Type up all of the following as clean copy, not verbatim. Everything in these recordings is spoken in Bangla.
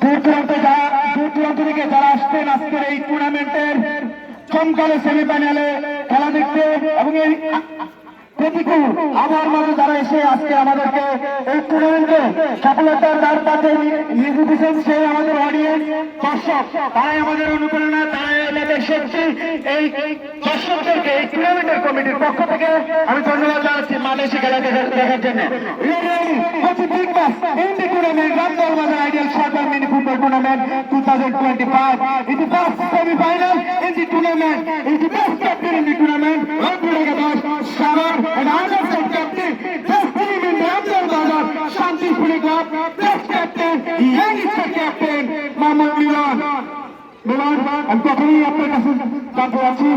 দূর থেকে যারা আসছেন আজকের এই টুর্নামেন্টের চমকালো সেমিফাইনালে খেলা দেখতে এবং এই প্রতিকূল আবহাওয়ার মাঝে যারা এসে আজকে আমাদেরকে এই টুর্নামেন্টে সফলতার দ্বার প্রান্তে নিয়ে দিয়েছেন সেই আমাদের অডিয়েন্স দর্শক, তারাই আমাদের অনুপ্রেরণা, তারাই আমাদের শক্তি। এই দর্শকদেরকে এই টুর্নামেন্টের কমিটির পক্ষ থেকে আমি ধন্যবাদ জানাচ্ছি মাঠে এসে খেলা দেখার জন্য। Big match in the tournament, Ramdal Bazar Ideal Short-Term Mini Football Tournament 2025. It's the first semi-final in the tournament. It's the best captain in the tournament. Ramdal Bazar, Sagar, and other side captain. Best team in Ramdal Bazar, Shanti Pune Club. Best captain, youngest captain, Mahmoud Milan. Milan, and প্রথমেই আপনার কাছে জানতে চাচ্ছি,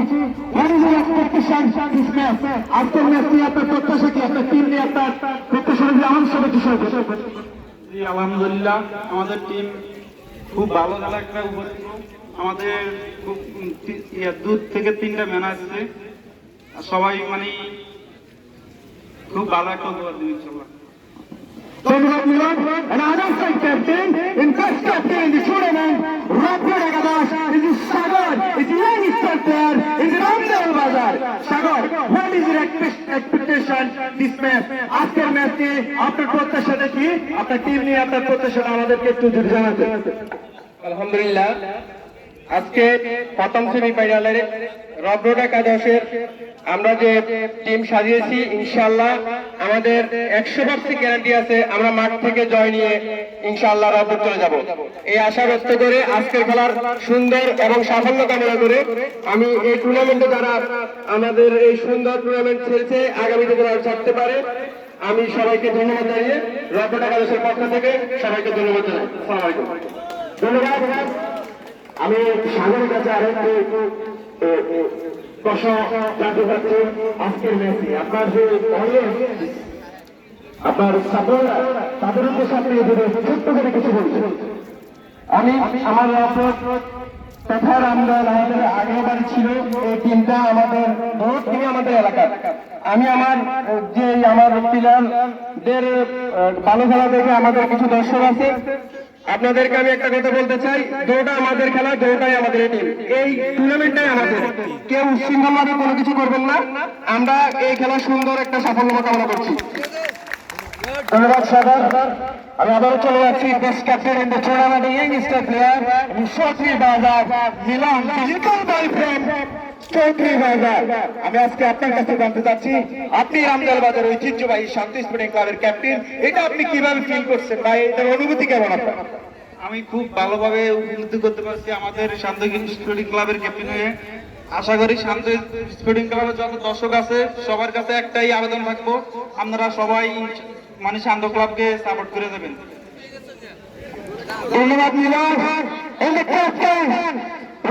what is your expectation this match? আজকের ম্যাচ নিয়ে আপনার প্রত্যাশা কি? আপনার টিম নিয়ে আপনার প্রত্যাশা কি? জি আলহামদুলিল্লাহ, আমাদের টিম খুব ভালো খেলা একটা উপস্থিত। আমাদের খুব দূর থেকে 3টা ম্যান আসছে, সবাই মানে খুব ভালো একটা উপহার দিন ইনশাআল্লাহ। ধন্যবাদ মিলন। And other side captain, in first captain in the tournament, Ramdal Ekadas, is Sagar, is the youngest player in the Ramdal Bazar. Sagar, what is your expectation this match? আজকের ম্যাচ নিয়ে আপনার প্রত্যাশাটা কি? আপনার টিম নিয়ে আপনার প্রত্যাশাটা আমাদেরকে একটু যদি জানাতে। আলহামদুলিল্লাহ, আজকে প্রথম সেমিফাইনালের রবরোড একাদশের আমরা যে টিম সাজিয়েছি, ইনশাআল্লাহ আমাদের 100% গ্যারান্টি আছে আমরা মাঠ থেকে জয় নিয়ে ইনশাআল্লাহ রবরোড চলে যাব। এই আশা ব্যক্ত করে আজকের খেলার সুন্দর এবং সাফল্য কামনা করে আমি এই টুর্নামেন্টে যারা আমাদের এই সুন্দর টুর্নামেন্ট খেলছে আগামীতে যারা ছাড়তে পারে আমি সবাইকে ধন্যবাদ জানিয়ে রবরোড একাদশের পক্ষ থেকে সবাইকে ধন্যবাদ জানাই। আসসালামু আলাইকুম। ধন্যবাদ। আমি সাগরের কাছে আরেকটু প্রশ্ন জানতে চাচ্ছি আজকের ম্যাচে আপনার যে আপনার সাপোর্টার তাদের উদ্দেশ্যে আপনি ছোট্ট করে কিছু বলছেন। আমি আমার তথা রামদল আমাদের আগের বাড়ি ছিল এই টিমটা আমাদের বহু টিমই আমাদের এলাকার। আমি আমার যে আমার প্লেয়ারদের ভালো খেলা দেখে আমাদের কিছু দর্শক আছে, আপনাদেরকে আমি একটা কথা বলতে চাই, দৌড়টা আমাদের খেলা, দৌড়টাই আমাদের টিম, এই টুর্নামেন্টটাই আমাদের। কেউ উচ্ছৃঙ্খলভাবে কোনো কিছু করবেন না, আমরা এই খেলা সুন্দর একটা সাফল্য কামনা করছি। ধন্যবাদ সাগর। আমি আবারও চলে যাচ্ছি best captain in the tournament, ইয়ংস্টার player Chowdhury বাজার মিলন, লিটল বয়ফ্রেন্ড চৌধুরী বাজার। আমি আজকে আপনার কাছে জানতে চাচ্ছি, আপনি রামদল বাজার ঐতিহ্যবাহী শান্তি স্পোর্টিং ক্লাবের ক্যাপ্টেন, এটা আপনি কিভাবে ফিল করছেন ভাই? এটার অনুভূতি কেমন আপনার? আমি খুব ভালোভাবে উপলব্ধি করতে পারছি আমাদের শান্ত স্পোর্টিং ক্লাবের ক্যাপ্টেন হয়ে। আশা করি শান্ত স্পোর্টিং ক্লাবের যত দর্শক আছে সবার কাছে একটাই আবেদন থাকবো, আপনারা সবাই মানে শান্ত ক্লাবকে সাপোর্ট করে দেবেন। ধন্যবাদ মিলন। And the captain,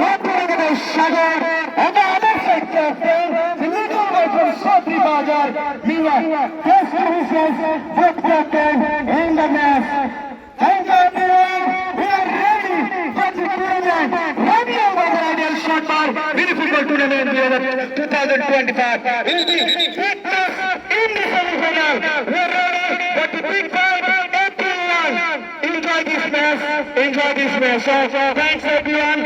Ramdal Sagar, and the other side captain, the little boy from Chowdhury Bazar, Milan. Best wishes, both captain in the match. Thank you everyone. We are ready for the tournament. Ramdal Bazar Ideal Short-Term Mini Football Tournament 2025 will be victors in the semi-final. We are ready for the big fight. Enjoy this match. So thanks everyone.